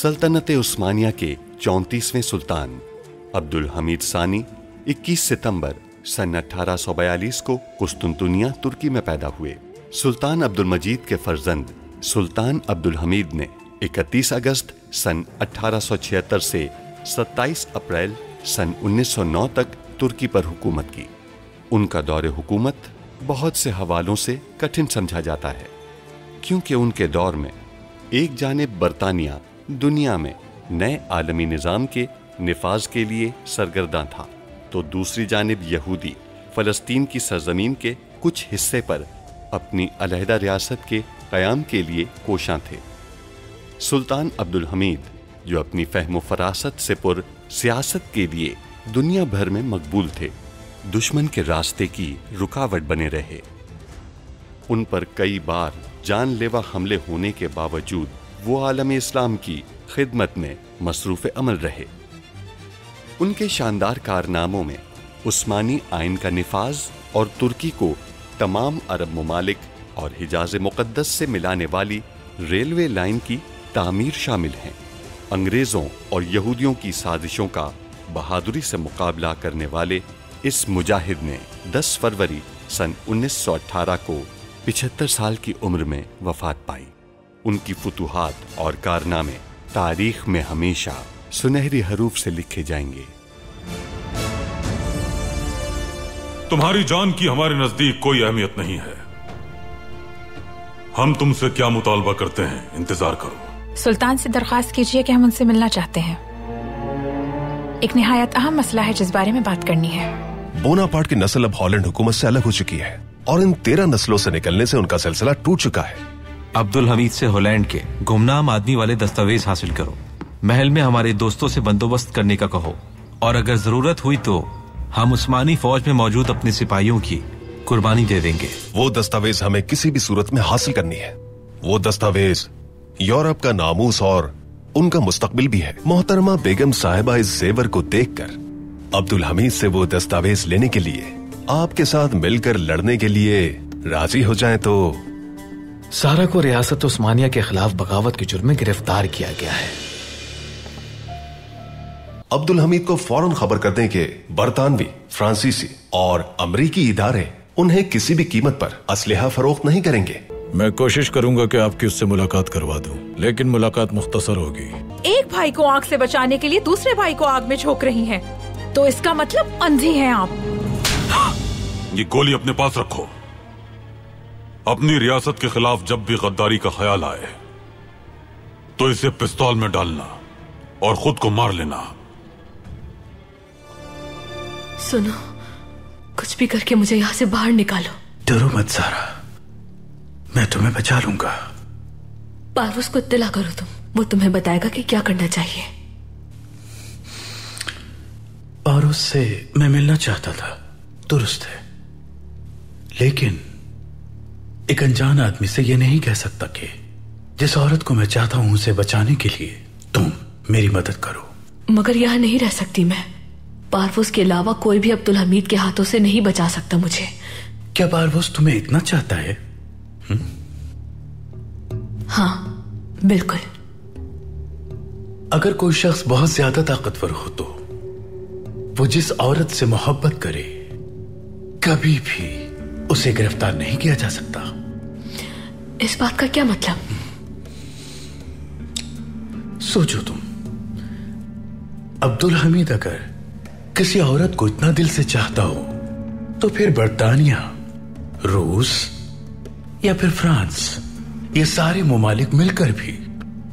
सल्तनत उस्मानिया के 34वें सुल्तान अब्दुल हमीद सानी 21 सितंबर सन 1842 को कुस्तुनतुनिया तुर्की में पैदा हुए। सुल्तान अब्दुल मजीद के फर्जंद सुल्तान अब्दुल हमीद ने 31 अगस्त सन 1876 से 27 अप्रैल सन 1909 तक तुर्की पर हुकूमत की। उनका दौरे हुकूमत बहुत से हवालों से कठिन समझा जाता है, क्योंकि उनके दौर में एक जानिब बरतानिया दुनिया में नए आलमी निज़ाम के निफाज के लिए सरगर्दा था, तो दूसरी जानिब यहूदी फ़लस्तीन की सरजमीन के कुछ हिस्से पर अपनी अलहदा रियासत के क़याम के लिए कोशां थे। सुल्तान अब्दुल हमीद, जो अपनी फ़हम फ़रासत से पुर सियासत के लिए दुनिया भर में मकबूल थे, दुश्मन के रास्ते की रुकावट बने रहे। उन पर कई बार जानलेवा हमले होने के बावजूद वो आलम इस्लाम की खिदमत में मसरूफ़ अमल रहे। उनके शानदार कारनामों में उस्मानी आइन का निफाज और तुर्की को तमाम अरब ममालिक और हिजाज मुक़द्दस से मिलाने वाली रेलवे लाइन की तामीर शामिल हैं। अंग्रेज़ों और यहूदियों की साजिशों का बहादुरी से मुकाबला करने वाले इस मुजाहिद ने 10 फरवरी सन 1918 को 75 साल की उम्र में वफात पाई। उनकी फुतूहात और कारनामे तारीख में हमेशा सुनहरी हरूफ से लिखे जाएंगे। तुम्हारी जान की हमारे नजदीक कोई अहमियत नहीं है। हम तुमसे क्या मुतालबा करते हैं, इंतजार करो। सुल्तान से दरख्वास्त कीजिए कि हम उनसे मिलना चाहते हैं। एक निहायत अहम मसला है जिस बारे में बात करनी है। बोनापार्ट की नस्ल अब हॉलैंड हुकूमत से अलग हो चुकी है और इन 13 नस्लों से निकलने से उनका सिलसिला टूट चुका है। अब्दुल हमीद से हॉलैंड के गुमनाम आदमी वाले दस्तावेज हासिल करो। महल में हमारे दोस्तों से बंदोबस्त करने का कहो, और अगर जरूरत हुई तो हम उस्मानी फौज में मौजूद अपने सिपाहियों की कुर्बानी दे देंगे। वो दस्तावेज हमें किसी भी सूरत में हासिल करनी है। वो दस्तावेज यूरोप का नामूस और उनका मुस्तकबिल भी है। मोहतरमा बेगम साहिबा इस जेवर को देखकर अब्दुल हमीद से वो दस्तावेज लेने के लिए आपके साथ मिलकर लड़ने के लिए राजी हो जाएं तो। सारा को रियासत उस्मानिया के खिलाफ बगावत के जुर्म में गिरफ्तार किया गया है। अब्दुल हमीद को फौरन खबर कर दें कि बरतानवी, फ्रांसीसी और अमरीकी इदारे उन्हें किसी भी कीमत पर असलहा फरोख्त नहीं करेंगे। मैं कोशिश करूंगा कि आपकी उससे मुलाकात करवा दूं, लेकिन मुलाकात मुख्तसर होगी। एक भाई को आग से बचाने के लिए दूसरे भाई को आग में झोंक रही हैं, तो इसका मतलब अंधी हैं आप। ये गोली अपने पास रखो। अपनी रियासत के खिलाफ जब भी गद्दारी का ख्याल आए तो इसे पिस्तौल में डालना और खुद को मार लेना। सुनो, कुछ भी करके मुझे यहाँ से बाहर निकालो। डरो मत सारा, मैं तुम्हें बचा लूंगा। पारवस को इत्तला करो तुम, वो तुम्हें बताएगा कि क्या करना चाहिए। पारवस से मैं मिलना चाहता था, दुरुस्त है, लेकिन एक अनजान आदमी से यह नहीं कह सकता कि जिस औरत को मैं चाहता हूं उसे बचाने के लिए तुम मेरी मदद करो। मगर यहां नहीं रह सकती मैं। पारवस के अलावा कोई भी अब्दुल हमीद के हाथों से नहीं बचा सकता मुझे। क्या पारवस तुम्हें इतना चाहता है? हाँ, बिल्कुल। अगर कोई शख्स बहुत ज्यादा ताकतवर हो तो वो जिस औरत से मोहब्बत करे कभी भी उसे गिरफ्तार नहीं किया जा सकता। इस बात का क्या मतलब? सोचो तुम, अब्दुल हमीद अगर किसी औरत को इतना दिल से चाहता हो तो फिर बरतानिया, रूस या फिर फ्रांस, ये सारे ममालिक मिलकर भी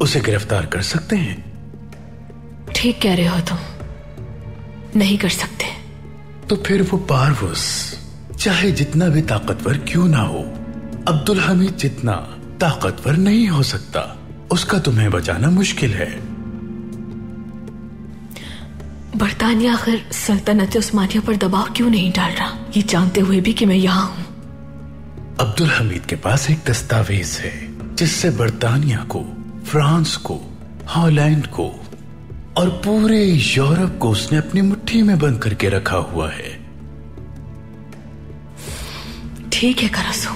उसे गिरफ्तार कर सकते हैं। ठीक कह रहे हो तुम, नहीं कर सकते। तो फिर वो पारवस चाहे जितना भी ताकतवर क्यों ना हो, अब्दुल हमीद जितना ताकतवर नहीं हो सकता। उसका तुम्हें बचाना मुश्किल है। बरतानिया आखिर सल्तनत उस्मानिया पर दबाव क्यों नहीं डाल रहा, ये जानते हुए भी कि मैं यहां हूं? अब्दुल हमीद के पास एक दस्तावेज है जिससे बरतानिया को, फ्रांस को, हॉलैंड को और पूरे यूरोप को उसने अपनी मुट्ठी में बंद करके रखा हुआ है। ठीक है करसो,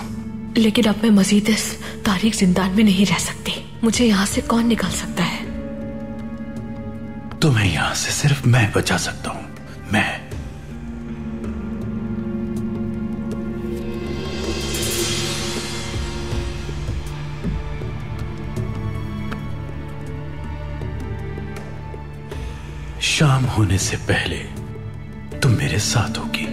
लेकिन अब मैं मजीद इस तारीख जिंदान में नहीं रह सकती। मुझे यहाँ से कौन निकाल सकता है? तुम्हें यहां से सिर्फ मैं बचा सकता हूं, मैं। शाम होने से पहले तुम मेरे साथ होगी।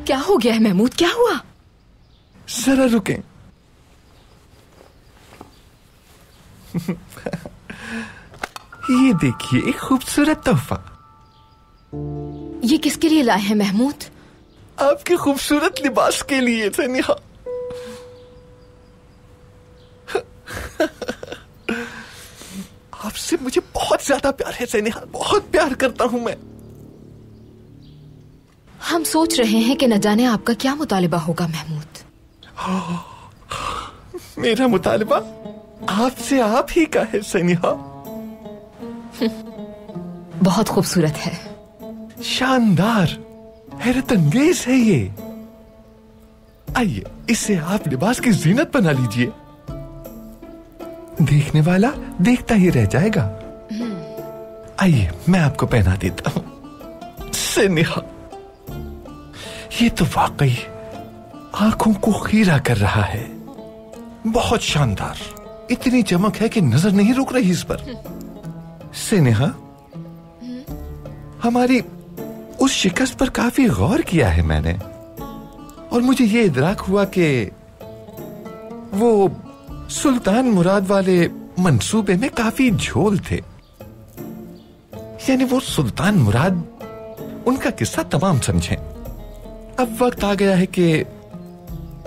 क्या हो गया है महमूद, क्या हुआ? जरा रुकें। ये देखिए, एक खूबसूरत तोहफा। ये किसके लिए लाए हैं महमूद? आपके खूबसूरत लिबास के लिए सनिहा। आपसे मुझे बहुत ज्यादा प्यार है सनिहा, बहुत प्यार करता हूं मैं। हम सोच रहे हैं कि न जाने आपका क्या मुतालिबा होगा महमूद। मेरा मुतालिबा आपसे आप ही का है सनिहा। बहुत खूबसूरत है, शानदार, हैरत अंगेज है ये। आइए, इसे आप लिबास की जीनत बना लीजिए। देखने वाला देखता ही रह जाएगा। आइए, मैं आपको पहना देता हूं। सनिहा, ये तो वाकई आंखों को खीरा कर रहा है। बहुत शानदार, इतनी चमक है कि नजर नहीं रुक रही इस पर। सनिहा, हमारी उस शिकस्त पर काफी गौर किया है मैंने, और मुझे ये इदराक हुआ कि वो सुल्तान मुराद वाले मंसूबे में काफी झोल थे। यानी वो सुल्तान मुराद, उनका किस्सा तमाम समझें। अब वक्त आ गया है कि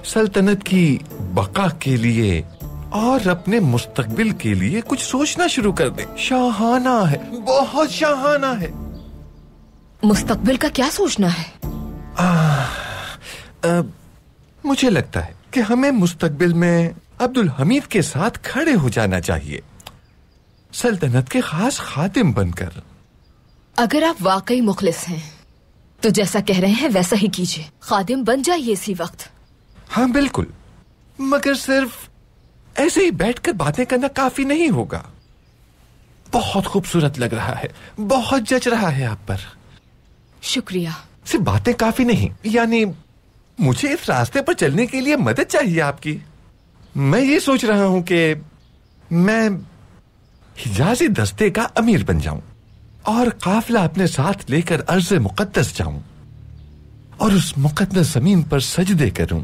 सल्तनत की बका के लिए और अपने मुस्तकबिल के लिए कुछ सोचना शुरू कर दें। शाहाना है, बहुत शाहाना है। मुस्तकबिल का क्या सोचना है? मुझे लगता है कि हमें मुस्तकबिल में अब्दुल हमीद के साथ खड़े हो जाना चाहिए, सल्तनत के खास खातिम बनकर। अगर आप वाकई मुखलिस हैं तो जैसा कह रहे हैं वैसा ही कीजिए, खादिम बन जाइए इसी वक्त। हाँ बिल्कुल, मगर सिर्फ ऐसे ही बैठकर बातें करना काफी नहीं होगा। बहुत खूबसूरत लग रहा है, बहुत जच रहा है आप पर। शुक्रिया। सिर्फ बातें काफी नहीं, यानी मुझे इस रास्ते पर चलने के लिए मदद चाहिए आपकी। मैं ये सोच रहा हूं कि मैं हिजाजी दस्ते का अमीर बन जाऊं और काफिला अपने साथ लेकर अर्ज़े मुक़द्दस जाऊं और उस मुक़द्दस जमीन पर सजदे करूं।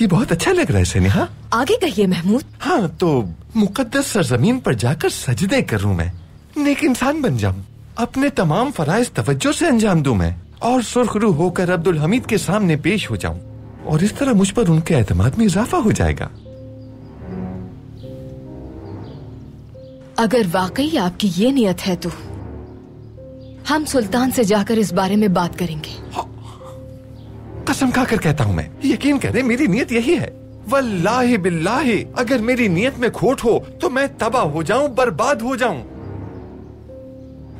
ये बहुत अच्छा लग रहा है सनिहा। आगे कहिए महमूद। हाँ, तो मुक़द्दस सरजमीन पर जाकर सजदे करूं मैं, नेक इंसान बन जाऊं, अपने तमाम फराइज तवज्जो से अंजाम दूं मैं, और सुर्खरू होकर अब्दुल हमीद के सामने पेश हो जाऊं, और इस तरह मुझ पर उनके एतमाद में इजाफा हो जाएगा। अगर वाकई आपकी ये नियत है तो हम सुल्तान से जाकर इस बारे में बात करेंगे। कसम खाकर कहता हूं मैं, यकीन करें मेरी नियत यही है। वल्लाहि बिल्लाहि, अगर मेरी नियत में खोट हो तो मैं तबाह हो जाऊं, बर्बाद हो जाऊं।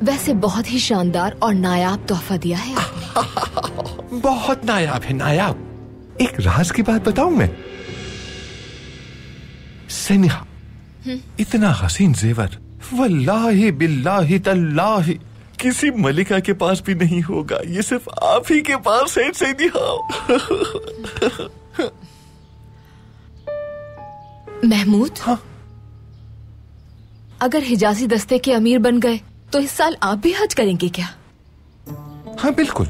वैसे बहुत ही शानदार और नायाब तोहफा दिया है आपने। बहुत नायाब है, नायाब। एक राज की बात बताऊं मैं सनिहा, इतना हसीन जेवर वल्लाहि बिल्लाहि तल्लाहि किसी मलिका के पास भी नहीं होगा। ये सिर्फ आप ही के पास है सनिहा। महमूद, हाँ? अगर हिजाजी दस्ते के अमीर बन गए तो इस साल आप भी हज करेंगे क्या? हाँ बिल्कुल,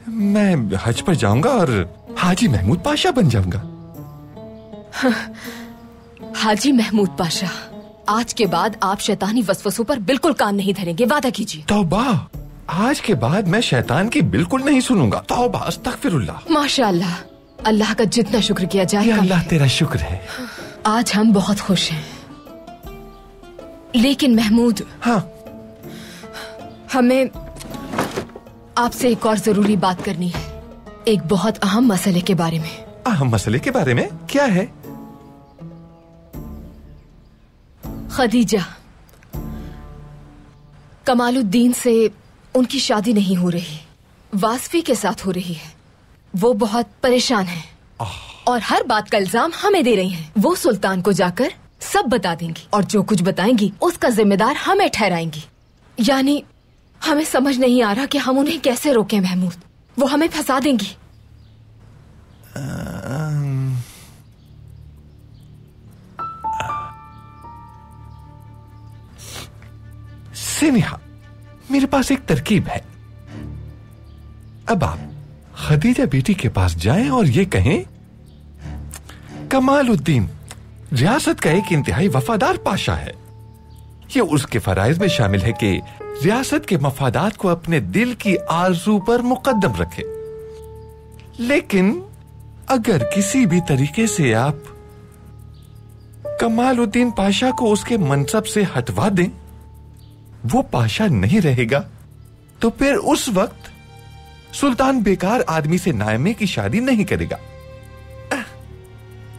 मैं हज पर जाऊंगा और हाजी महमूद पाशा बन जाऊंगा। हाजी महमूद पाशा, आज के बाद आप शैतानी वसवसों पर बिल्कुल कान नहीं धरेंगे, वादा कीजिए। तौबा, आज के बाद मैं शैतान की बिल्कुल नहीं सुनूंगा। तौबा, अस्तगफिरुल्लाह। माशाअल्लाह, अल्लाह का जितना शुक्र किया जाए। अल्लाह तेरा शुक्र है। आज हम बहुत खुश हैं, लेकिन महमूद, हाँ, हमें आपसे एक और जरूरी बात करनी है, एक बहुत अहम मसले के बारे में। अहम मसले के बारे में? क्या है? खदीजा, कमालुद्दीन से उनकी शादी नहीं हो रही, वासफी के साथ हो रही है। वो बहुत परेशान है और हर बात का इल्जाम हमें दे रही हैं। वो सुल्तान को जाकर सब बता देंगी और जो कुछ बताएंगी उसका जिम्मेदार हमें ठहराएंगी। यानी हमें समझ नहीं आ रहा कि हम उन्हें कैसे रोकें महमूद। वो हमें फंसा देंगी। सिन्हा, मेरे पास एक तरकीब है। अब आप खदीजा बेटी के पास जाएं और ये कहें, कमालुद्दीन रियासत का एक इंतहाई वफादार पाशा है। ये उसके फराइज में शामिल है कि रियासत के मफादात को अपने दिल की आरज़ू पर मुकद्दम रखे। लेकिन अगर किसी भी तरीके से आप कमालुद्दीन पाशा को उसके मनसब से हटवा दें, वो पाशा नहीं रहेगा, तो फिर उस वक्त सुल्तान बेकार आदमी से नायमे की शादी नहीं करेगा।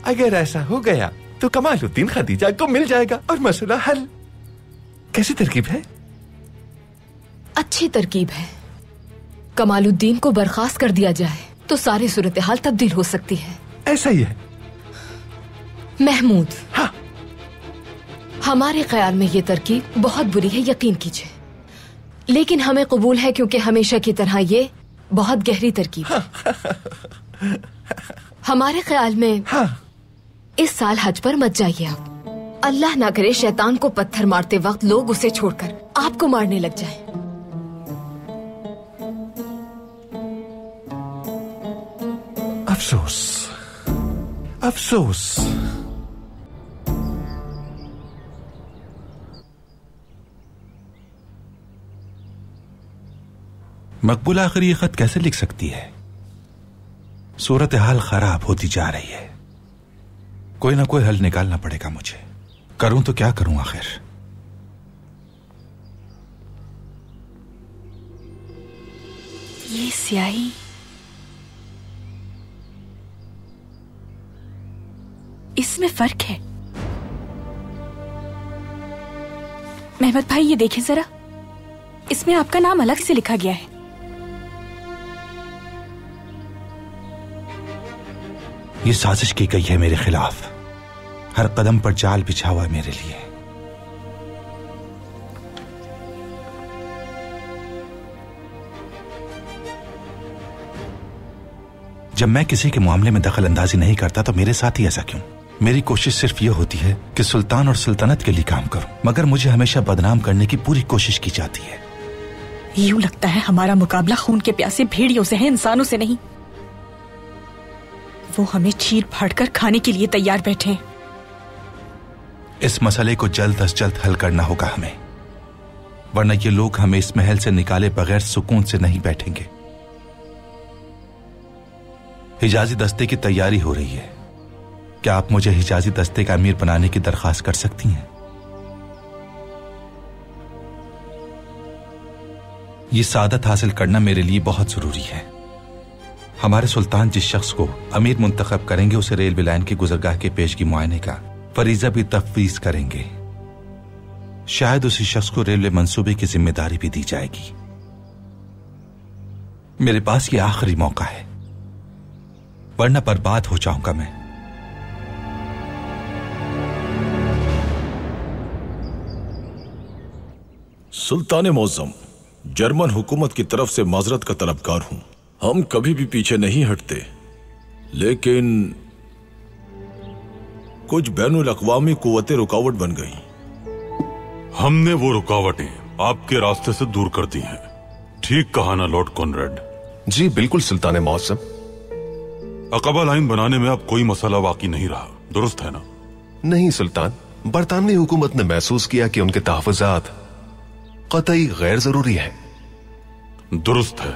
अगर ऐसा हो गया तो कमालुद्दीन खदीजा को मिल जाएगा और मसला हल। कैसी तरकीब है? अच्छी तरकीब है। कमालुद्दीन को बर्खास्त कर दिया जाए तो सारी सूरत हाल तब्दील हो सकती है। ऐसा ही है महमूद। हाँ। हमारे ख्याल में ये तरकीब बहुत बुरी है, यकीन कीजिए, लेकिन हमें कबूल है क्योंकि हमेशा की तरह ये बहुत गहरी तरकीब है। हमारे ख्याल में इस साल हज पर मत जाइए आप। अल्लाह ना करे शैतान को पत्थर मारते वक्त लोग उसे छोड़कर आपको मारने लग जाएं। अफसोस, अफसोस। मकबूल आखिर ये खत कैसे लिख सकती है? सूरत हाल खराब होती जा रही है। कोई ना कोई हल निकालना पड़ेगा मुझे। करूं तो क्या करूं आखिर? ये स्याही इसमें फर्क है। मेहमद भाई ये देखें जरा, इसमें आपका नाम अलग से लिखा गया है। ये साजिश की गई है मेरे खिलाफ। हर कदम पर जाल बिछा हुआ है मेरे लिए। जब मैं किसी के मामले में दखल अंदाजी नहीं करता तो मेरे साथ ही ऐसा क्यों? मेरी कोशिश सिर्फ यह होती है कि सुल्तान और सल्तनत के लिए काम करूं, मगर मुझे हमेशा बदनाम करने की पूरी कोशिश की जाती है। यूं लगता है हमारा मुकाबला खून के प्यासे भेड़ियों से है, इंसानों से नहीं। वो हमें चीर फाड़ कर खाने के लिए तैयार बैठे हैं। इस मसले को जल्द अज जल्द हल करना होगा हमें, वरना ये लोग हमें इस महल से निकाले बगैर सुकून से नहीं बैठेंगे। हिजाजी दस्ते की तैयारी हो रही है। क्या आप मुझे हिजाजी दस्ते का अमीर बनाने की दरखास्त कर सकती हैं? ये सादत हासिल करना मेरे लिए बहुत जरूरी है। हमारे सुल्तान जिस शख्स को अमीर मुंतखब करेंगे उसे रेलवे लाइन की गुजरगाह के पेशगी मुआयने का फरीजा भी तफवीज करेंगे। शायद उसी शख्स को रेलवे मंसूबे की जिम्मेदारी भी दी जाएगी। मेरे पास ये आखिरी मौका है, वरना बर्बाद हो जाऊंगा मैं। सुल्तान मौज़म, जर्मन हुकूमत की तरफ से माजरत का तलबकार हूं। हम कभी भी पीछे नहीं हटते, लेकिन कुछ बैनुल अक़वामी कुव्वतें रुकावट बन गई। हमने वो रुकावटें आपके रास्ते से दूर कर दी हैं। ठीक कहा ना लॉर्ड कॉनरेड? जी बिल्कुल सुल्तान मौज़म। अक़बा लाइन बनाने में अब कोई मसला बाकी नहीं रहा, दुरुस्त है ना? नहीं सुल्तान, बरतानवी हुकूमत ने महसूस किया कि उनके तहफ़्फ़ुज़ात क़तई गैर जरूरी है। दुरुस्त है।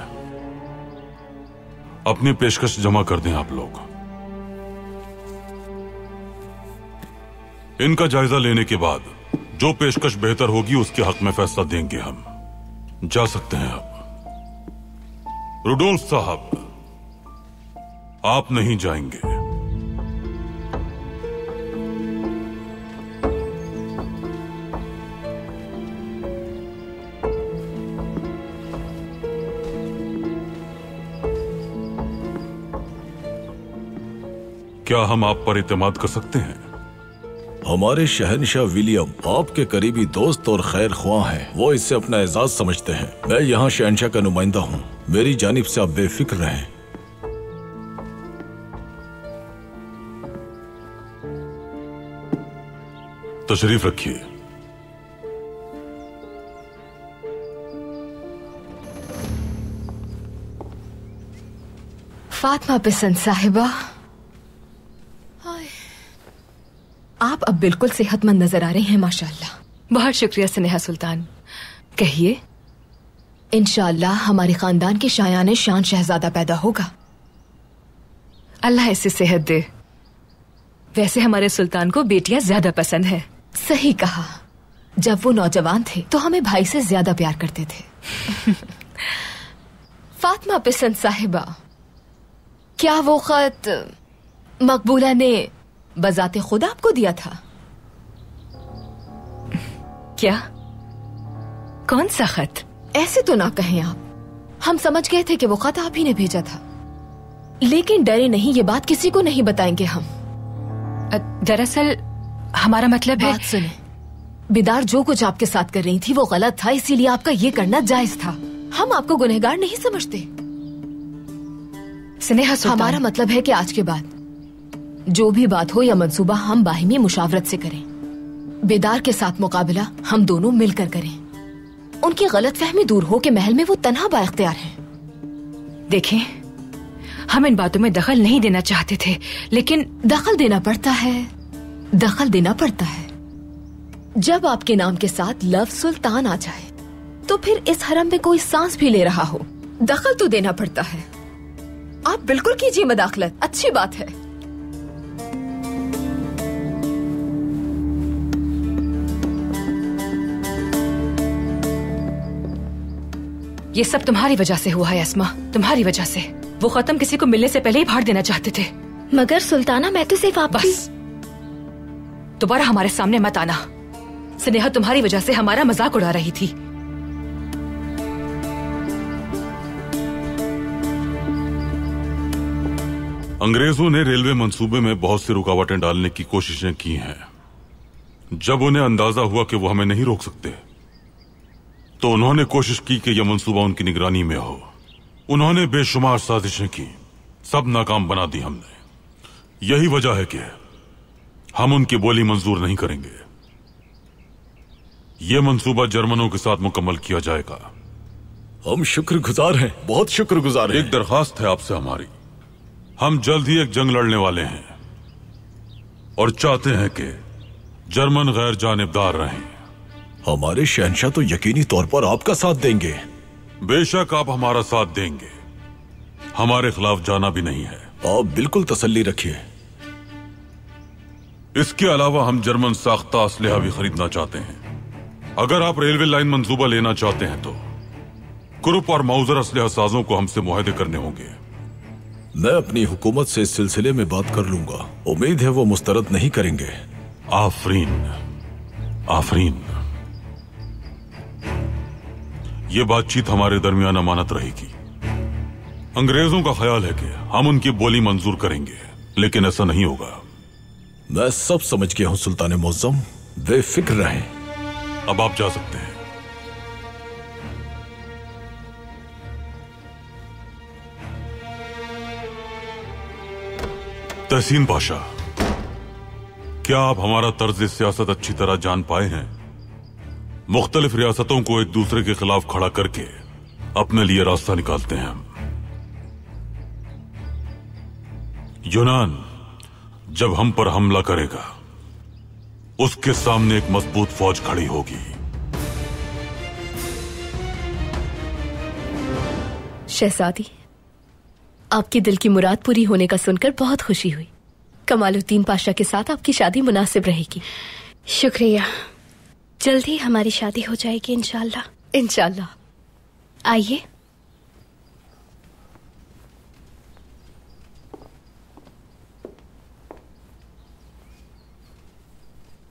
अपनी पेशकश जमा कर दें आप लोग। इनका जायजा लेने के बाद जो पेशकश बेहतर होगी उसके हक में फैसला देंगे हम। जा सकते हैं अब। रुडोल्फ साहब, आप नहीं जाएंगे। क्या हम आप पर इत्मीनान कर सकते हैं? हमारे शहनशाह विलियम आपके करीबी दोस्त और खैर ख्वाह हैं। वो इससे अपना एजाज समझते हैं। मैं यहाँ शहनशाह का नुमाइंदा हूँ। मेरी जानिब से आप बेफिक्र रहें। तशरीफ रखिए। फातिमा पिसंद साहिबा, आप अब बिल्कुल सेहतमंद नजर आ रही हैं माशाल्लाह। बहुत शुक्रिया स्नेहा सुल्तान। कहिए। इंशाअल्लाह हमारे खानदान के शायान शान शहजादा पैदा होगा। अल्लाह ऐसी सेहत दे। वैसे हमारे सुल्तान को बेटियां ज्यादा पसंद है। सही कहा। जब वो नौजवान थे तो हमें भाई से ज्यादा प्यार करते थे। फातिमा पिसंद साहिबा, क्या वो खत मकबूला ने बजाते खुद आपको दिया था? क्या? कौन सा खत? ऐसे तो ना कहें आप। हम समझ गए थे कि वो खत आप ही ने भेजा था, लेकिन डरे नहीं, ये बात किसी को नहीं बताएंगे हम। दरअसल हमारा मतलब है। बात सुने, बिदार जो कुछ आपके साथ कर रही थी वो गलत था, इसीलिए आपका ये करना जायज था। हम आपको गुनहगार नहीं समझते। स्नेहा सुल्तान, हमारा मतलब है कि आज के बाद जो भी बात हो या मंसूबा हम बाहिमी मुशावरत से करें। बेदार के साथ मुकाबला हम दोनों मिलकर करें। उनकी गलतफहमी दूर हो कि महल में वो तन्हा बाइख्तियार हैं। देखें, हम इन बातों में दखल नहीं देना चाहते थे, लेकिन दखल देना पड़ता है। दखल देना पड़ता है। जब आपके नाम के साथ लव सुल्तान आ जाए तो फिर इस हरम में कोई सांस भी ले रहा हो, दखल तो देना पड़ता है। आप बिल्कुल कीजिए मदाखलत, अच्छी बात है। ये सब तुम्हारी वजह से हुआ है अस्मा, तुम्हारी वजह से। वो खत्म किसी को मिलने से पहले ही फाड़ देना चाहते थे। मगर सुल्ताना, मैं तो सिर्फ आपकी। बस दोबारा हमारे सामने मत आना। स्नेहा तुम्हारी वजह से हमारा मजाक उड़ा रही थी। अंग्रेजों ने रेलवे मंसूबे में बहुत सी रुकावटें डालने की कोशिशें की हैं। जब उन्हें अंदाजा हुआ कि वो हमें नहीं रोक सकते, तो उन्होंने कोशिश की कि यह मंसूबा उनकी निगरानी में हो। उन्होंने बेशुमार साजिशें की, सब नाकाम बना दी हमने। यही वजह है कि हम उनकी बोली मंजूर नहीं करेंगे। यह मंसूबा जर्मनों के साथ मुकम्मल किया जाएगा। हम शुक्रगुजार हैं, बहुत शुक्रगुजार हैं। एक दरखास्त है आपसे हमारी। हम जल्द ही एक जंग लड़ने वाले हैं और चाहते हैं कि जर्मन गैर जानिबदार रहें। हमारे शहनशाह तो यकीनी तौर पर आपका साथ देंगे। बेशक आप हमारा साथ देंगे, हमारे खिलाफ जाना भी नहीं है। आप बिल्कुल तसल्ली रखिए। इसके अलावा हम जर्मन साख्ता असलहा भी खरीदना चाहते हैं। अगर आप रेलवे लाइन मंसूबा लेना चाहते हैं तो कुरुप और मौजर असलहा साजों को हमसे मुआहदे करने होंगे। मैं अपनी हुकूमत से इस सिलसिले में बात कर लूंगा। उम्मीद है वो मुस्तरद नहीं करेंगे। आफरीन, आफरीन। ये बातचीत हमारे दरमियान अमानत रहेगी। अंग्रेजों का ख्याल है कि हम उनकी बोली मंजूर करेंगे, लेकिन ऐसा नहीं होगा। मैं सब समझ गया हूं सुल्तान मुअज्जम, बेफिक्र रहें। अब आप जा सकते हैं। तहसीन पाशा, क्या आप हमारा तर्ज सियासत अच्छी तरह जान पाए हैं? मुख्तलिफ रियासतों को एक दूसरे के खिलाफ खड़ा करके अपने लिए रास्ता निकालते हैं हम। यूनान जब हम पर हमला करेगा, उसके सामने एक मजबूत फौज खड़ी होगी। शहजादी, आपकी दिल की मुराद पूरी होने का सुनकर बहुत खुशी हुई। कमालुद्दीन पाशा के साथ आपकी शादी मुनासिब रहेगी। शुक्रिया। जल्द ही हमारी शादी हो जाएगी इंशाल्लाह। इंशाल्लाह। आइए।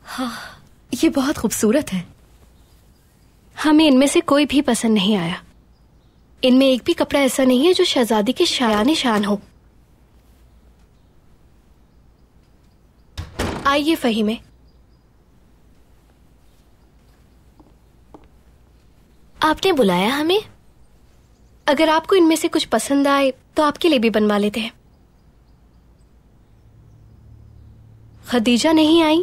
हाँ, ये बहुत खूबसूरत है। हमें इनमें से कोई भी पसंद नहीं आया। इनमें एक भी कपड़ा ऐसा नहीं है जो शहजादी के शायान शान हो। आइए फहीमे। आपने बुलाया हमें? अगर आपको इनमें से कुछ पसंद आए तो आपके लिए भी बनवा लेते हैं। खदीजा नहीं आई?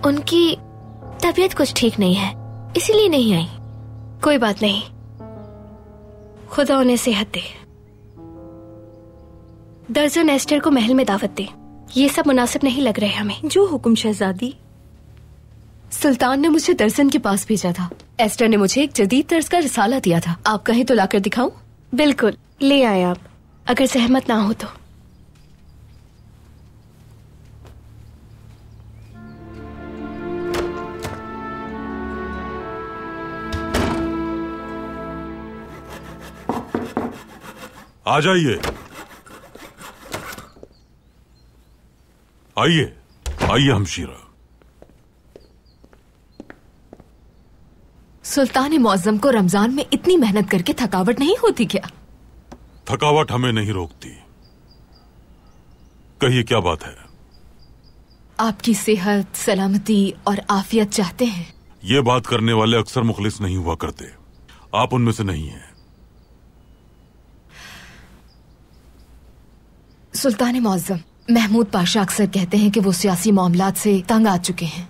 उनकी तबीयत कुछ ठीक नहीं है, इसीलिए नहीं आई। कोई बात नहीं, खुदा उन्हें सेहत दे। दर्जन एस्टर को महल में दावत दे। ये सब मुनासिब नहीं लग रहे हमें। जो हुक्म शहजादी। सुल्तान ने मुझे दर्जन के पास भेजा था। एस्टर ने मुझे एक जदीद तर्ज का रिसाला दिया था। आप कहें तो लाकर दिखाऊं? बिल्कुल, ले आए आप, अगर सहमत ना हो तो। आ जाइए, आइए आइए हमशीरा। सुल्तान मुअज्जम को रमजान में इतनी मेहनत करके थकावट नहीं होती क्या? थकावट हमें नहीं रोकती। कहिए क्या बात है? आपकी सेहत, सलामती और आफियत चाहते हैं। ये बात करने वाले अक्सर मुखलिस नहीं हुआ करते। आप उनमें से नहीं हैं। सुल्तान मुअज्जम, महमूद पाशा अक्सर कहते हैं कि वो सियासी मामलात से तंग आ चुके हैं।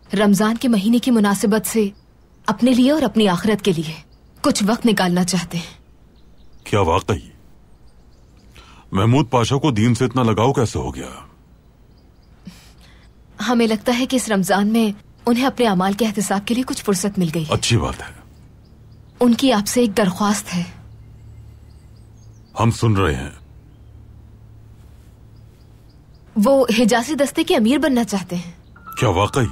रमजान के महीने की मुनासिबत से अपने लिए और अपनी आखिरत के लिए कुछ वक्त निकालना चाहते हैं। क्या वाकई? महमूद पाशा को दीन से इतना लगाव कैसे हो गया? हमें लगता है कि इस रमजान में उन्हें अपने अमाल के एहतिसाब के लिए कुछ फुर्सत मिल गई। अच्छी बात है। उनकी आपसे एक दरख्वास्त है। हम सुन रहे हैं। वो हिजाजी दस्ते के अमीर बनना चाहते हैं। क्या वाकई?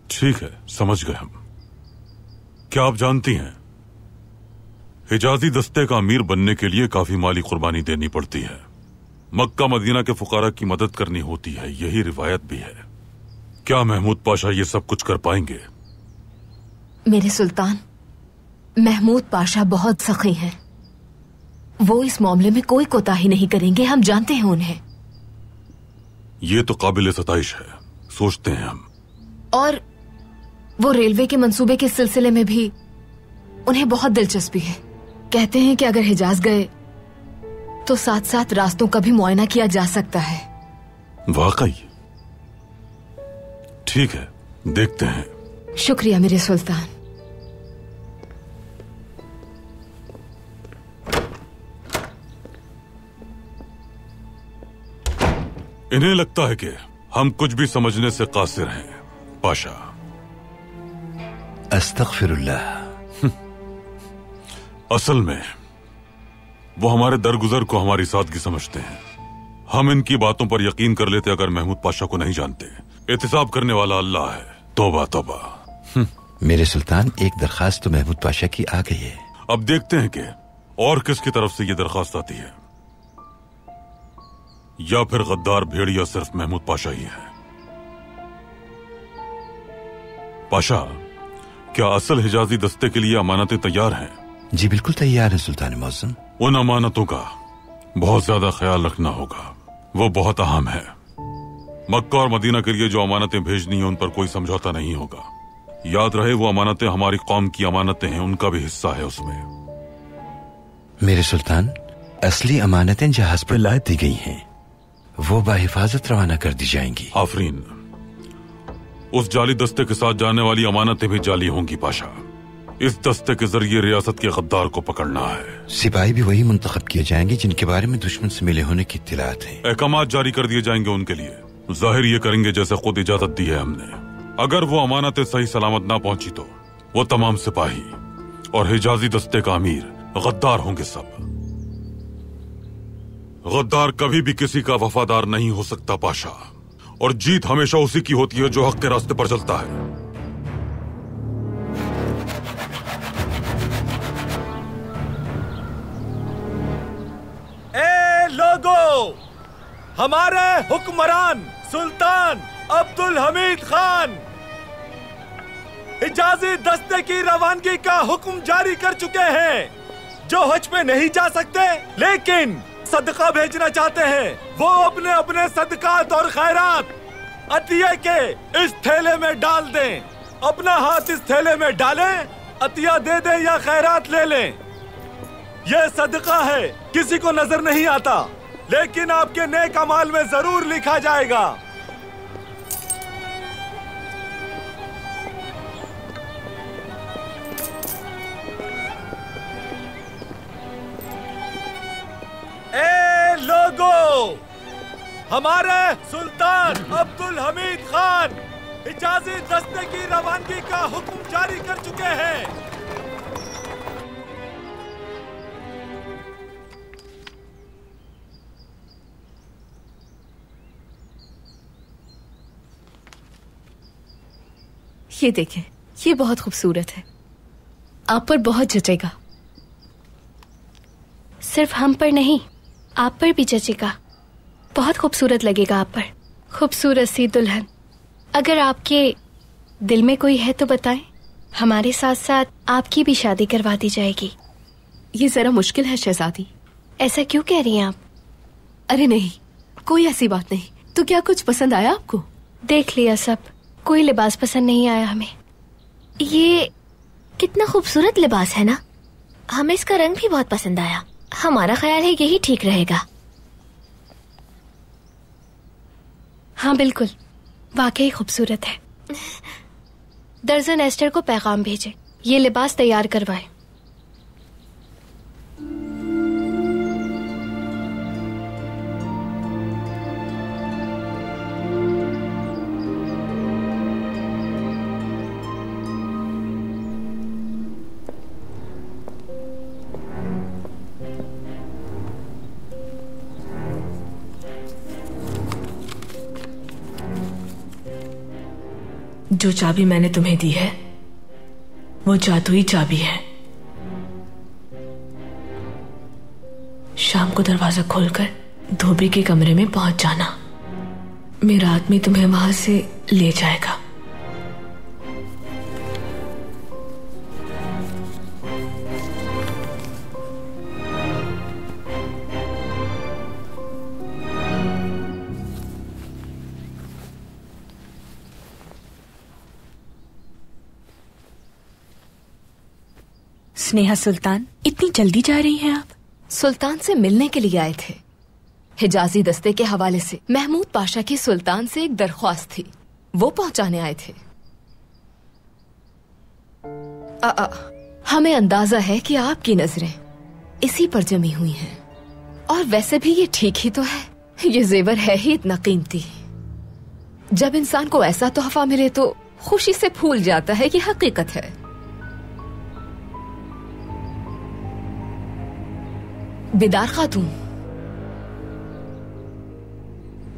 ठीक है, समझ गए हम। क्या आप जानती हैं, हिजाजी दस्ते का अमीर बनने के लिए काफी माली कुर्बानी देनी पड़ती है। मक्का मदीना के फुकारा की मदद करनी होती है, यही रिवायत भी है। क्या महमूद पाशा ये सब कुछ कर पाएंगे? मेरे सुल्तान, महमूद पाशा बहुत सखी हैं। वो इस मामले में कोई कोताही नहीं करेंगे, हम जानते हैं उन्हें। ये तो काबिल सताइश है, सोचते हैं हम। और वो रेलवे के मंसूबे के सिलसिले में भी उन्हें बहुत दिलचस्पी है। कहते हैं कि अगर हिजाज गए तो साथ साथ रास्तों का भी मुआयना किया जा सकता है। वाकई? ठीक है, देखते हैं। शुक्रिया मेरे सुल्तान। इन्हें लगता है कि हम कुछ भी समझने से कासिर हैं, पाशा। अस्तगफिरुल्लाह। असल में वो हमारे दरगुजर को हमारी सादगी समझते हैं। हम इनकी बातों पर यकीन कर लेते अगर महमूद पाशा को नहीं जानते। एहतिसाब करने वाला अल्लाह है। तौबा तौबा। मेरे सुल्तान, एक दरखास्त तो महमूद पाशा की आ गई है। अब देखते हैं कि और किसकी तरफ से ये दरखास्त आती है, या फिर गद्दार भेड़िया सिर्फ महमूद पाशा ही है। पाशा, क्या असल हिजाजी दस्ते के लिए अमानतें तैयार हैं? जी बिल्कुल तैयार है सुल्तान मुअज्जम। उन अमानतों का बहुत ज्यादा ख्याल रखना होगा, वो बहुत अहम है। मक्का और मदीना के लिए जो अमानतें भेजनी है उन पर कोई समझौता नहीं होगा। याद रहे, वो अमानतें हमारी कौम की अमानतें हैं, उनका भी हिस्सा है उसमें। मेरे सुल्तान, असली अमानतें जहाज पर लाद दी गई हैं, वो बाहिफाजत रवाना कर दी जाएंगी। आफरीन। उस जाली दस्ते के साथ जाने वाली अमानतें भी जाली होंगी पाशा। इस दस्ते के जरिए रियासत के गद्दार को पकड़ना है। सिपाही भी वही मुंतखब किए जाएंगे जिनके बारे में दुश्मन से मिले होने की इत्तिलात है। अहकामात जारी कर दिए जाएंगे उनके लिए। जाहिर ये करेंगे जैसे खुद इजाजत दी है हमने। अगर वो अमानतें सही सलामत ना पहुंची तो वो तमाम सिपाही और हिजाजी दस्ते का अमीर गद्दार होंगे सब। गद्दार कभी भी किसी का वफादार नहीं हो सकता पाशा, और जीत हमेशा उसी की होती है जो हक के रास्ते पर चलता है। ए लोगो, हमारे हुक्मरान सुल्तान अब्दुल हमीद खान हिजाजी दस्ते की रवानगी का हुक्म जारी कर चुके हैं। जो हज पे नहीं जा सकते लेकिन सदका भेजना चाहते हैं वो अपने अपने सदकात और खैरात अतिया के इस थैले में डाल दें। अपना हाथ इस थैले में डालें, अतिया दे दें या खैरात ले लें। यह सदका है, किसी को नजर नहीं आता, लेकिन आपके नेक अमाल में जरूर लिखा जाएगा। ए लोगो, हमारे सुल्तान अब्दुल हमीद खान हिजाजी दस्ते की रवानगी का हुक्म जारी कर चुके हैं। ये देखें, ये बहुत खूबसूरत है, आप पर बहुत जचेगा। सिर्फ हम पर नहीं, आप पर भी जचेगा, बहुत खूबसूरत लगेगा आप पर। खूबसूरत सी दुल्हन, अगर आपके दिल में कोई है तो बताएं, हमारे साथ साथ आपकी भी शादी करवा दी जाएगी। ये जरा मुश्किल है शहजादी। ऐसा क्यों कह रही हैं आप? अरे नहीं, कोई ऐसी बात नहीं। तो क्या कुछ पसंद आया आपको? देख लिया सब, कोई लिबास पसंद नहीं आया हमें। ये कितना खूबसूरत लिबास है ना, हमें इसका रंग भी बहुत पसंद आया। हमारा ख्याल है यही ठीक रहेगा। हाँ बिल्कुल, वाकई खूबसूरत है। दर्जन एस्टर को पैगाम भेजे, ये लिबास तैयार करवाए। जो चाबी मैंने तुम्हें दी है वो जादुई चाबी है। शाम को दरवाजा खोलकर धोबी के कमरे में पहुंच जाना। मेरा आदमी तुम्हें वहां से ले जाएगा। स्नेहा सुल्तान, इतनी जल्दी जा रही हैं आप? सुल्तान से मिलने के लिए आए थे। हिजाजी दस्ते के हवाले से महमूद पाशा की सुल्तान से एक दरख्वास्त थी, वो पहुंचाने आए थे। हमें अंदाजा है कि आपकी नजरें इसी पर जमी हुई हैं, और वैसे भी ये ठीक ही तो है। ये जेवर है ही इतना कीमती। जब इंसान को ऐसा तोहफा मिले तो खुशी से फूल जाता है, ये हकीकत है। बिदार खातून,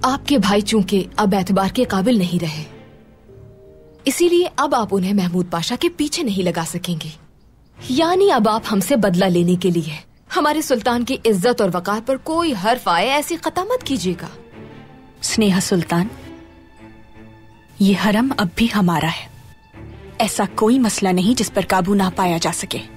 आपके भाई चूंकि अब एतबार के काबिल नहीं रहे, इसीलिए अब आप उन्हें महमूद पाशा के पीछे नहीं लगा सकेंगे। यानी अब आप हमसे बदला लेने के लिए हमारे सुल्तान की इज्जत और वकार पर कोई हर्फ आए ऐसी कता मत कीजिएगा। स्नेहा सुल्तान, ये हरम अब भी हमारा है। ऐसा कोई मसला नहीं जिस पर काबू ना पाया जा सके।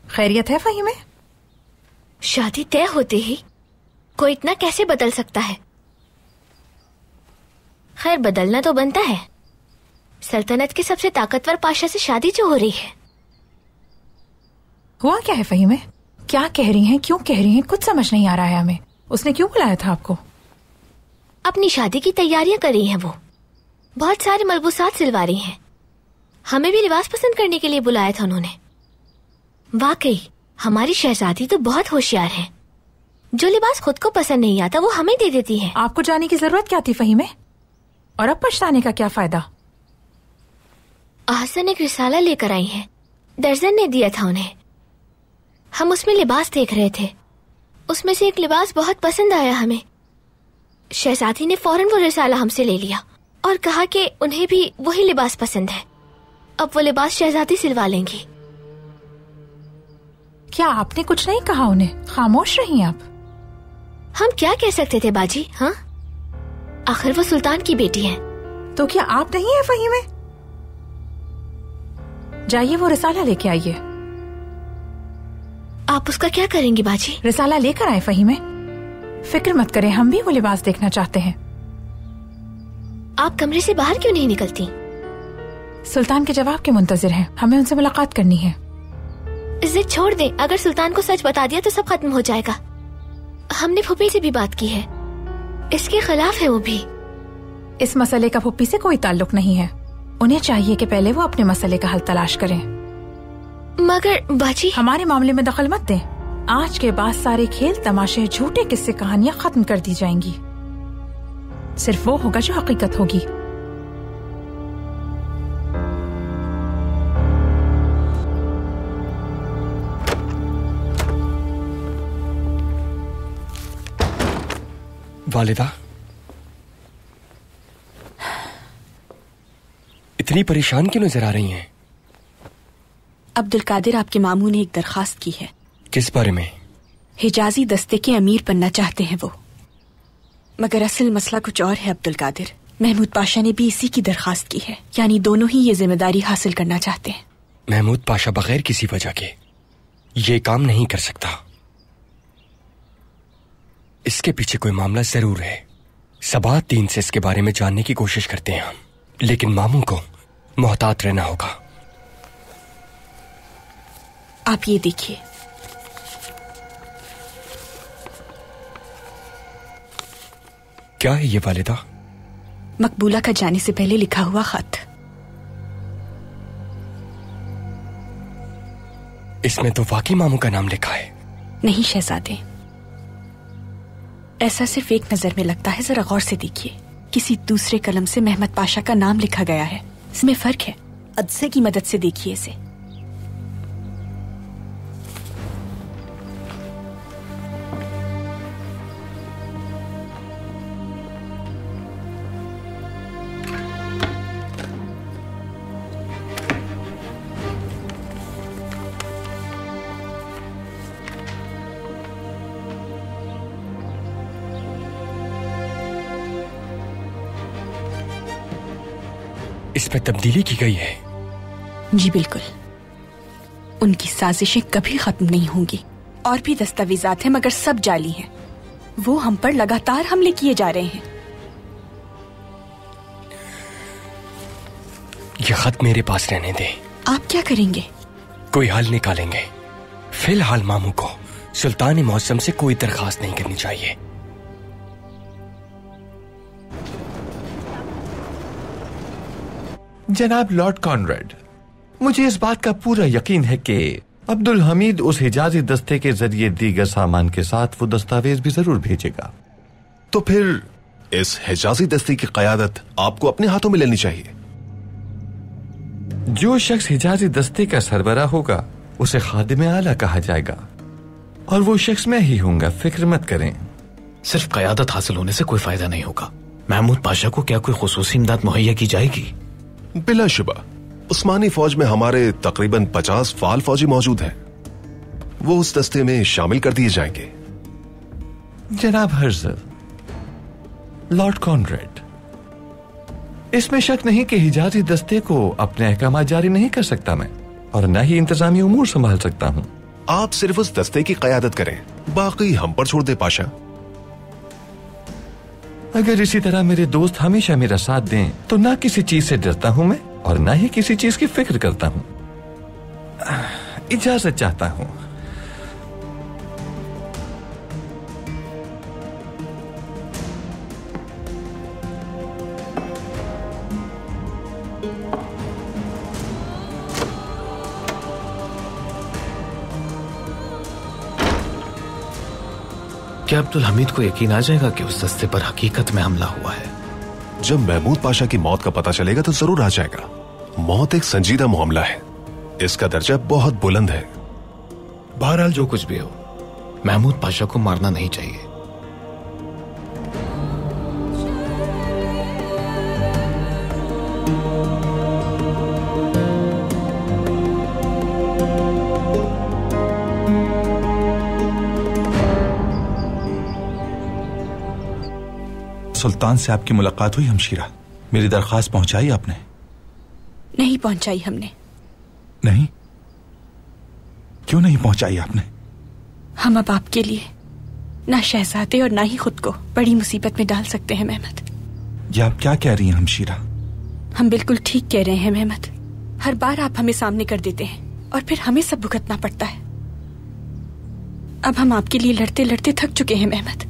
खैरियत है फहीमे? शादी तय होते ही कोई इतना कैसे बदल सकता है? खैर, बदलना तो बनता है। सल्तनत के सबसे ताकतवर पाशा से शादी जो हो रही है। हुआ क्या है फहीमे? क्या कह रही हैं, क्यों कह रही हैं? कुछ समझ नहीं आ रहा है हमें। उसने क्यों बुलाया था आपको? अपनी शादी की तैयारियां कर रही हैं वो। बहुत सारे मलबूसात सिलवा रही हैं। हमें भी लिबास पसंद करने के लिए बुलाया था उन्होंने। वाकई हमारी शहजादी तो बहुत होशियार है। जो लिबास खुद को पसंद नहीं आता वो हमें दे देती है। आपको जाने की जरूरत क्या थी फहीमे? और अब पछताने का क्या फायदा? आहसन एक रिसाला लेकर आई है, दर्जन ने दिया था उन्हें। हम उसमें लिबास देख रहे थे, उसमें से एक लिबास बहुत पसंद आया हमें। शहजादी ने फौरन वो रिसाला हमसे ले लिया और कहा कि उन्हें भी वही लिबास पसंद है। अब वो लिबास शहजादी सिलवा लेंगी। क्या आपने कुछ नहीं कहा उन्हें? खामोश रही आप। हम क्या कह सकते थे बाजी? हाँ, आखिर वो सुल्तान की बेटी है। तो क्या आप नहीं है वहीं में? जाइए वो रिसाला लेके आइए। आप उसका क्या करेंगी बाजी? रिसाला लेकर आए फहीम में। फिक्र मत करें, हम भी वो लिबास देखना चाहते हैं। आप कमरे से बाहर क्यों नहीं निकलती? सुल्तान के जवाब के मुंतजिर हैं, हमें उनसे मुलाकात करनी है। जिद छोड़ दें, अगर सुल्तान को सच बता दिया तो सब खत्म हो जाएगा। हमने फूफी से भी बात की है, इसके खिलाफ है वो भी। इस मसले का फूफी से कोई ताल्लुक नहीं है। उन्हें चाहिए कि पहले वो अपने मसले का हल तलाश करें। मगर बाजी, हमारे मामले में दखल मत दें। आज के बाद सारे खेल तमाशे, झूठे किस्से, कहानियां खत्म कर दी जाएंगी। सिर्फ वो होगा जो हकीकत होगी। वालिदा, इतनी परेशान क्यों नजर आ रही हैं? अब्दुल कादिर, आपके मामू ने एक दरखास्त की है। किस बारे में? हिजाजी दस्ते के अमीर बनना चाहते हैं वो। मगर असल मसला कुछ और है अब्दुल कादिर। महमूद पाशा ने भी इसी की दरखास्त की है, यानी दोनों ही ये जिम्मेदारी हासिल करना चाहते हैं। महमूद पाशा बगैर किसी वजह के ये काम नहीं कर सकता। इसके पीछे कोई मामला जरूर है। सबात दिन से इसके बारे में जानने की कोशिश करते हैं हम, लेकिन मामू को मोहतात रहना होगा। आप ये देखिए। क्या है ये वालिदा? मकबूला का जाने से पहले लिखा हुआ खत। इसमें तो वाकई मामू का नाम लिखा है। नहीं शहजादे, ऐसा सिर्फ एक नजर में लगता है, जरा गौर से देखिए। किसी दूसरे कलम से महमद पाशा का नाम लिखा गया है। इसमें फर्क है। अदसे की मदद से देखिए इसे। इसमें तब्दीली की गई है। जी बिल्कुल। उनकी साजिशें कभी खत्म नहीं होंगी। और भी दस्तावेजात हैं, मगर सब जाली हैं। वो हम पर लगातार हमले किए जा रहे हैं। ये खत मेरे पास रहने दे। आप क्या करेंगे? कोई हल निकालेंगे। फिलहाल मामू को सुल्तान मौसम से कोई दरखास्त नहीं करनी चाहिए। जनाब लॉर्ड कॉनरेड, मुझे इस बात का पूरा यकीन है कि अब्दुल हमीद उस हिजाजी दस्ते के जरिए दीगर सामान के साथ वो दस्तावेज भी जरूर भेजेगा। तो फिर इस हिजाजी दस्ते की क़यादत आपको अपने हाथों में लेनी चाहिए। जो शख्स हिजाजी दस्ते का सरबराह होगा उसे खादिम आला कहा जाएगा, और वो शख्स मैं ही हूंगा, फिक्र मत करें। सिर्फ क़यादत हासिल होने से कोई फायदा नहीं होगा। महमूद पाशा को क्या कोई खुसूसी इमदाद मुहैया की जाएगी? बिलाशुबा उस्मानी फौज में हमारे तकरीबन 50 फाल फौजी मौजूद हैं। वो उस दस्ते में शामिल कर दिए जाएंगे। जनाब हर्जल, लॉर्ड कॉनरेड, इसमें शक नहीं कि हिजाजी दस्ते को अपने अहकाम जारी नहीं कर सकता मैं, और न ही इंतजामी उमूर संभाल सकता हूँ। आप सिर्फ उस दस्ते की क़यादत करें, बाकी हम पर छोड़ दे पाशा। अगर इसी तरह मेरे दोस्त हमेशा मेरा साथ दें तो ना किसी चीज से डरता हूं मैं, और ना ही किसी चीज की फिक्र करता हूं। इजाजत चाहता हूं। क्या अब्दुल हमीद को यकीन आ जाएगा कि उस दस्ते पर हकीकत में हमला हुआ है? जब महमूद पाशा की मौत का पता चलेगा तो जरूर आ जाएगा। मौत एक संजीदा मामला है, इसका दर्जा बहुत बुलंद है। बहरहाल जो कुछ भी हो, महमूद पाशा को मारना नहीं चाहिए। सुल्तान से आपकी मुलाकात हुई हमशीरा? मेरी दरख्वास्त पहुंचाई आपने? नहीं पहुंचाई हमने। नहीं? क्यों नहीं पहुंचाई आपने? हम अब आपके लिए ना शहजादे और ना ही खुद को बड़ी मुसीबत में डाल सकते हैं मेहमत। ये आप क्या कह रही हैं हमशीरा? हम बिल्कुल ठीक कह रहे हैं मेहमत। हर बार आप हमें सामने कर देते हैं और फिर हमें सब भुगतना पड़ता है। अब हम आपके लिए लड़ते लड़ते थक चुके हैं मेहमत।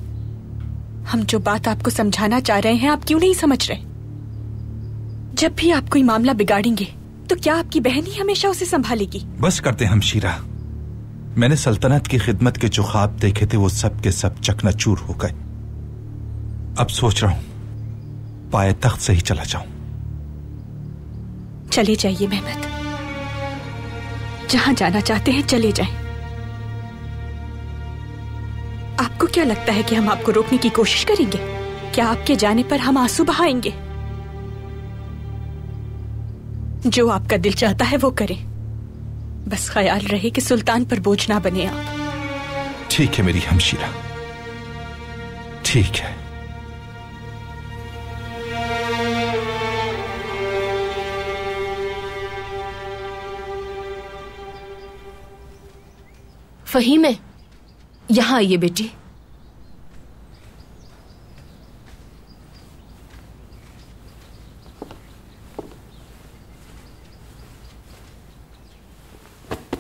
हम जो बात आपको समझाना चाह रहे हैं आप क्यों नहीं समझ रहे? जब भी आप कोई मामला बिगाड़ेंगे तो क्या आपकी बहन ही हमेशा उसे संभालेगी? बस करते हैं हमशीरा। मैंने सल्तनत की खिदमत के जो ख्वाब देखे थे वो सब के सब चकनाचूर हो गए। अब सोच रहा हूं पाए तख्त से ही चला जाऊं। चले जाइए मेहमत, जहां जाना चाहते हैं चले जाएं। आपको क्या लगता है कि हम आपको रोकने की कोशिश करेंगे? क्या आपके जाने पर हम आंसू बहाएंगे? जो आपका दिल चाहता है वो करें, बस ख्याल रहे कि सुल्तान पर बोझ ना बने आप। ठीक है मेरी हमशीरा, ठीक है। फहीम है, यहां आइए बेटी।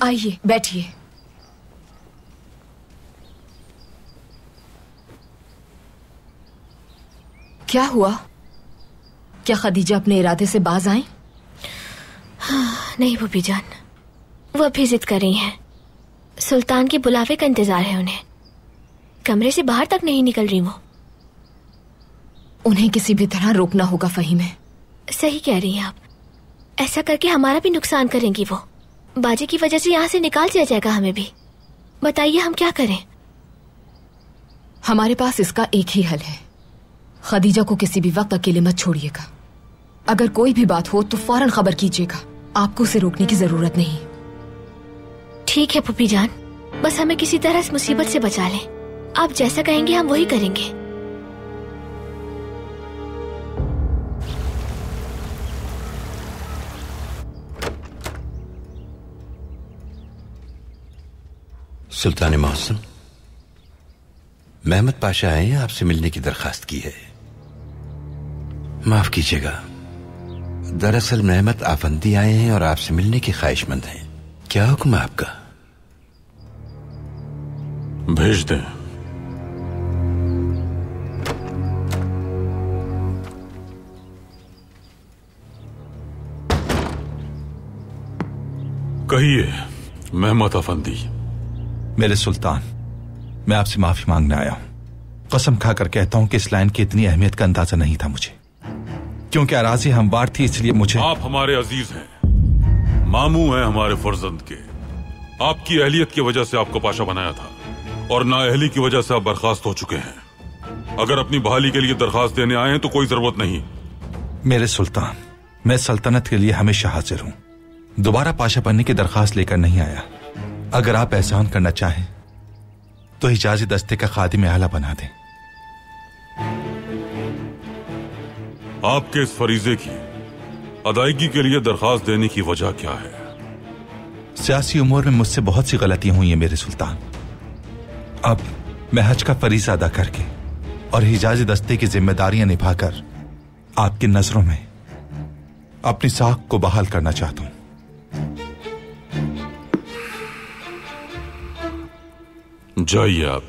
आइए बैठिए। क्या हुआ? क्या खदीजा अपने इरादे से बाज आई? हाँ, नहीं भूपी जान, वो अभी जिद कर रही हैं। सुल्तान के बुलावे का इंतजार है उन्हें। कमरे से बाहर तक नहीं निकल रही वो। उन्हें किसी भी तरह रोकना होगा फहीम है। सही कह रही हैं आप। ऐसा करके हमारा भी नुकसान करेंगी वो। बाजी की वजह से यहाँ से निकाल दिया जाएगा हमें भी। बताइए हम क्या करें? हमारे पास इसका एक ही हल है। खदीजा को किसी भी वक्त अकेले मत छोड़िएगा। अगर कोई भी बात हो तो फौरन खबर कीजिएगा। आपको उसे रोकने की जरूरत नहीं। ठीक है पुप्पी जान, बस हमें किसी तरह इस मुसीबत से बचा लें। आप जैसा कहेंगे हम वही करेंगे। सुल्तान मौसम, महमद पाशा आए हैं, आपसे मिलने की दरखास्त की है। माफ कीजिएगा, दरअसल महमद आफंदी आए हैं और आपसे मिलने की ख्वाहिशमंद हैं। क्या हुक्म है आपका? भेज दें। कहिए महमद अफंदी। मेरे सुल्तान, मैं आपसे माफी मांगने आया हूं। कसम खाकर कहता हूं कि इस लाइन की इतनी अहमियत का अंदाजा नहीं था मुझे, क्योंकि अराजी हमवार थी, इसलिए मुझे। आप हमारे अजीज हैं, मामू हैं हमारे फर्जंद के। आपकी अहलियत की वजह से आपको पाशा बनाया था और नाअहली की वजह से आप बर्खास्त हो चुके हैं। अगर अपनी बहाली के लिए दरखास्त देने आए हैं तो कोई जरूरत नहीं। मेरे सुल्तान, मैं सल्तनत के लिए हमेशा हाजिर हूं। दोबारा पाशा बनने की दरखास्त लेकर नहीं आया। अगर आप एहसान करना चाहें तो हिजाजी दस्ते का खादिम आला बना दें। आपके इस फरीजे की अदायगी के लिए दरखास्त देने की वजह क्या है? सियासी उमूर में मुझसे बहुत सी गलतियां हुई हैं मेरे सुल्तान। अब मैं हज का फरीज़ा अदा करके और हिजाजी दस्ते की जिम्मेदारियां निभाकर आपकी नजरों में अपनी साख को बहाल करना चाहता हूं। जाइए आप।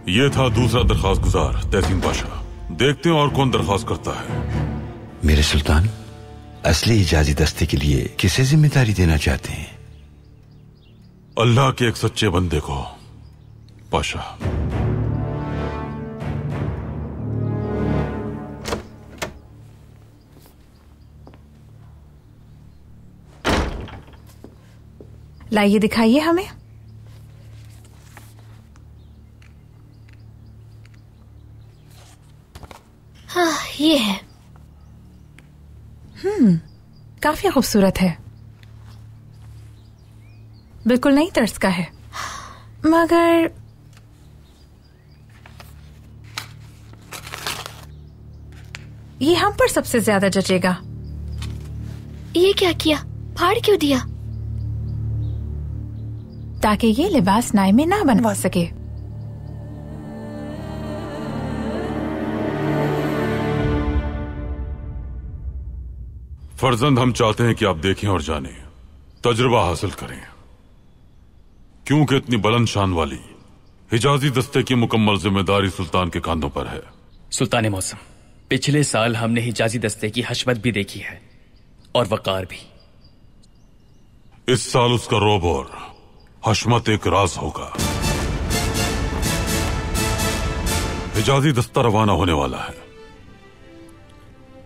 ये था दूसरा दरखास्त गुजार तहसीन पाशा। देखते हैं और कौन दरखास्त करता है। मेरे सुल्तान, असली हिजाजी दस्ते के लिए किसे जिम्मेदारी देना चाहते हैं? अल्लाह के एक सच्चे बंदे को पाशा। लाइए दिखाइए हमें। हाँ, ये है। काफी खूबसूरत है। बिल्कुल नई तर्ज का है। मगर ये हम पर सबसे ज्यादा जचेगा। ये क्या किया? फाड़ क्यों दिया? ताकि ये लिबास नाइमे ना बनवा सके। फर्जंद, हम चाहते हैं कि आप देखें और जानें, तजुर्बा हासिल करें, क्योंकि इतनी बुलंद शान वाली हिजाजी दस्ते की मुकम्मल जिम्मेदारी सुल्तान के कांधों पर है। सुल्तान मौसम, पिछले साल हमने हिजाजी दस्ते की हशमत भी देखी है और वकार भी। इस साल उसका रोब और हशमत एक राज होगा। हिजाजी दस्ता रवाना होने वाला है,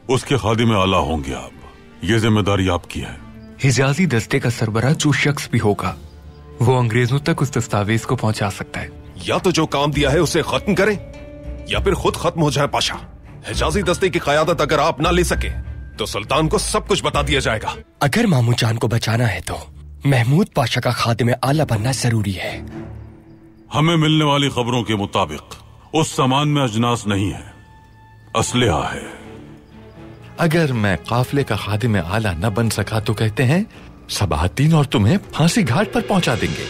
उसके खादिम आला होंगे आप। ये जिम्मेदारी आपकी है। हिजाजी दस्ते का सरबराह जो शख्स भी होगा वो अंग्रेजों तक उस दस्तावेज को पहुंचा सकता है। या तो जो काम दिया है उसे खत्म करें या फिर खुद खत्म हो जाए पाशा। हिजाजी दस्ते की क़यादत अगर आप ना ले सके तो सुल्तान को सब कुछ बता दिया जाएगा। अगर मामू जान को बचाना है तो महमूद पाशा का खादिम आला बनना जरूरी है। हमें मिलने वाली खबरों के मुताबिक उस सामान में अजनास नहीं है, असलहा है। अगर मैं काफिले का खादिम आला न बन सका तो कहते हैं सबातीन और तुम्हें फांसी घाट पर पहुंचा देंगे।